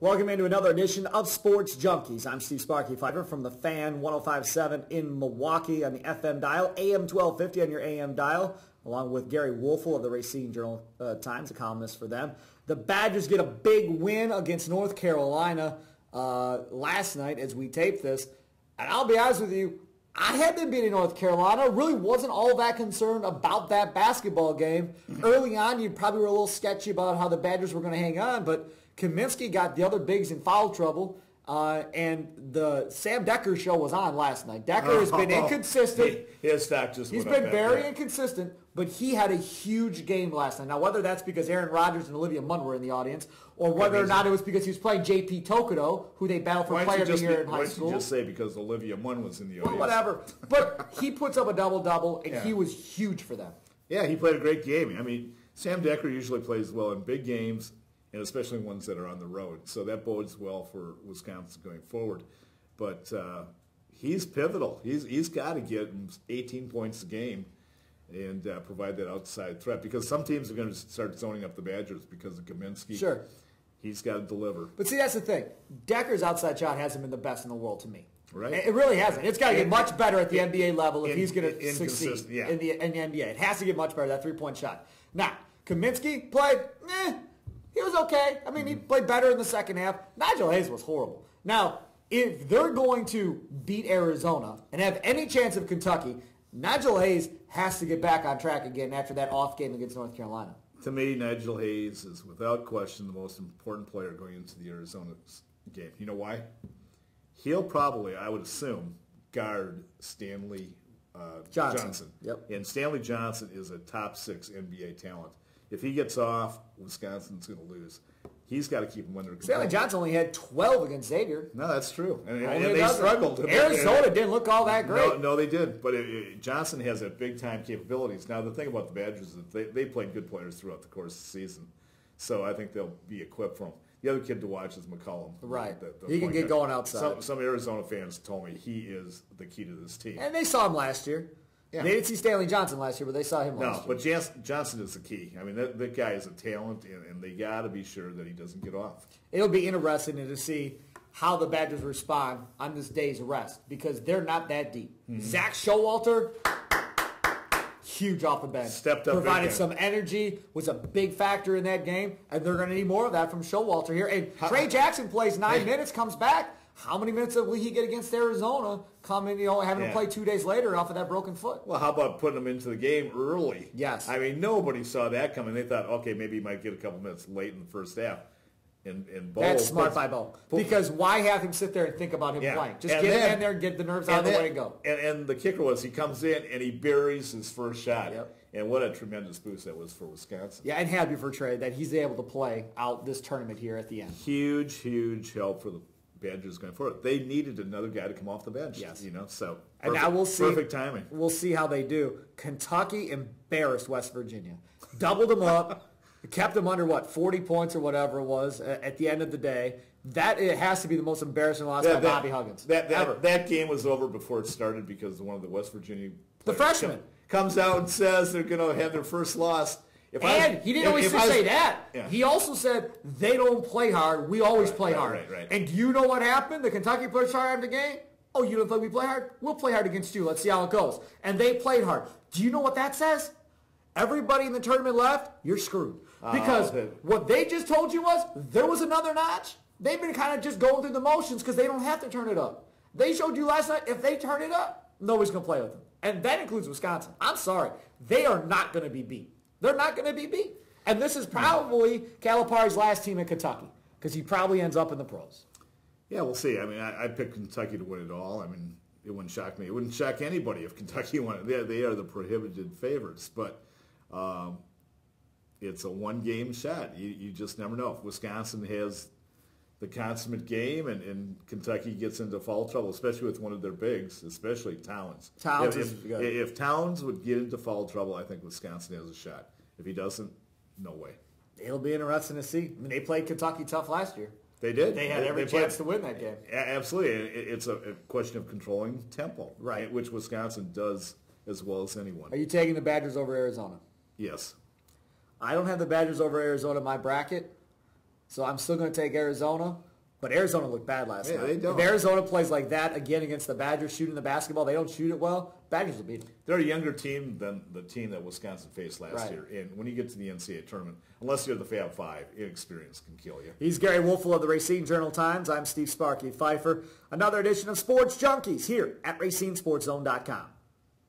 Welcome into another edition of Sports Junkies. I'm Steve Sparky Fifer from the Fan 105.7 in Milwaukee on the FM dial, AM 1250 on your AM dial, along with Gery Woelfel of the Racine Journal-Times, a columnist for them. The Badgers get a big win against North Carolina last night as we taped this. And I'll be honest with you, I had them beating North Carolina. Really wasn't all that concerned about that basketball game. Early on, you probably were a little sketchy about how the Badgers were going to hang on, but Kaminsky got the other bigs in foul trouble, and the Sam Decker show was on last night. Decker has been inconsistent. His stock just He's been very inconsistent, but he had a huge game last night. Now, whether that's because Aaron Rodgers and Olivia Munn were in the audience, or whether or not it was because he was playing J.P. Tokido, who they battled for player of the year in high school. Why don't you just say because Olivia Munn was in the audience? Well, whatever. But he puts up a double-double, and he was huge for them. Yeah, he played a great game. I mean, Sam Decker usually plays well in big games, and especially ones that are on the road. So that bodes well for Wisconsin going forward. But he's pivotal. He's got to get 18 points a game and provide that outside threat, because some teams are going to start zoning up the Badgers because of Kaminsky. Sure. He's got to deliver. But see, that's the thing. Decker's outside shot hasn't been the best in the world to me. Right. It really hasn't. It's got to get much better at the NBA level if he's going to succeed yeah. in the NBA. It has to get much better, that three-point shot. Now, Kaminsky played, he was okay. I mean, he played better in the second half. Nigel Hayes was horrible. Now, if they're going to beat Arizona and have any chance of Kentucky, Nigel Hayes has to get back on track again after that off game against North Carolina. To me, Nigel Hayes is without question the most important player going into the Arizona game. You know why? He'll probably, I would assume, guard Stanley Johnson. Yep. And Stanley Johnson is a top 6 NBA talent. If he gets off, Wisconsin's going to lose. He's got to keep him under control. Stanley Johnson only had 12 against Xavier. No, that's true. And they struggled. Arizona didn't look all that great. No, they did. But Johnson has that big-time capabilities. Now, the thing about the Badgers is that they played good players throughout the course of the season. So I think they'll be equipped for him. The other kid to watch is McCollum. Right. The he can get going outside. Some Arizona fans told me he is the key to this team. And they saw him last year. Yeah. They didn't see Stanley Johnson last year, but they saw him last year. No, but Johnson is the key. I mean, that guy is a talent, and they got to be sure that he doesn't get off. It'll be interesting to see how the Badgers respond on this day's rest, because they're not that deep. Zach Showalter, huge off the bench. Stepped up. Provided some energy, was a big factor in that game, and they're going to need more of that from Showalter here. And Trey Jackson plays 9 minutes, comes back. How many minutes will he get against Arizona, having to play 2 days later off of that broken foot? Well, how about putting him into the game early? Yes. I mean, nobody saw that coming. They thought, okay, maybe he might get a couple minutes late in the first half. And Bo, that's smart by Bo. Because why have him sit there and think about him playing? Just get him in there and get the nerves out of the way and go. And the kicker was he comes in and he buries his first shot. Yep. And what a tremendous boost that was for Wisconsin. Yeah, and happy for Trey that he's able to play out this tournament here at the end. Huge, huge help for the Badgers going forward. They needed another guy to come off the bench. Yes. So and now we'll see. Perfect timing. We'll see how they do. Kentucky embarrassed West Virginia. Doubled them up. Kept them under, 40 points or whatever it was at the end of the day. It has to be the most embarrassing loss by Bobby Huggins. That game was over before it started because one of the West Virginia players, the freshman, comes out and says they're going to have their first loss. He didn't always say that. Yeah. He also said, they don't play hard. We always play hard. Right. And do you know what happened? The Kentucky players hard after the game. Oh, you don't think we play hard? We'll play hard against you. Let's see how it goes. And they played hard. Do you know what that says? Everybody in the tournament left, you're screwed. Because what they just told you was there was another notch. They've been kind of just going through the motions because they don't have to turn it up. They showed you last night, if they turn it up, nobody's going to play with them. And that includes Wisconsin. I'm sorry. They are not going to be beat. They're not going to be beat. And this is probably Calipari's last team in Kentucky because he probably ends up in the pros. Yeah, we'll see. I mean, I picked Kentucky to win it all. I mean, it wouldn't shock me. It wouldn't shock anybody if Kentucky won it. They are the prohibited favorites. But it's a one-game shot. You just never know. If Wisconsin has the consummate game and Kentucky gets into foul trouble, especially with one of their bigs, especially Towns. If Towns would get into foul trouble, I think Wisconsin has a shot. If he doesn't, no way. It'll be interesting to see. I mean, they played Kentucky tough last year. They did. They had every chance to win that game. Absolutely. It's a question of controlling tempo, right? Which Wisconsin does as well as anyone. Are you taking the Badgers over Arizona? Yes. I don't have the Badgers over Arizona in my bracket, so I'm still going to take Arizona. But Arizona looked bad last night. They don't. If Arizona plays like that again against the Badgers shooting the basketball, they don't shoot it well, Badgers will beat them. They're a younger team than the team that Wisconsin faced last year. And when you get to the NCAA tournament, unless you're the Fab Five, inexperience can kill you. He's Gery Woelfel of the Racine Journal-Times. I'm Steve Sparky Fifer. Another edition of Sports Junkies here at RacineSportsZone.com.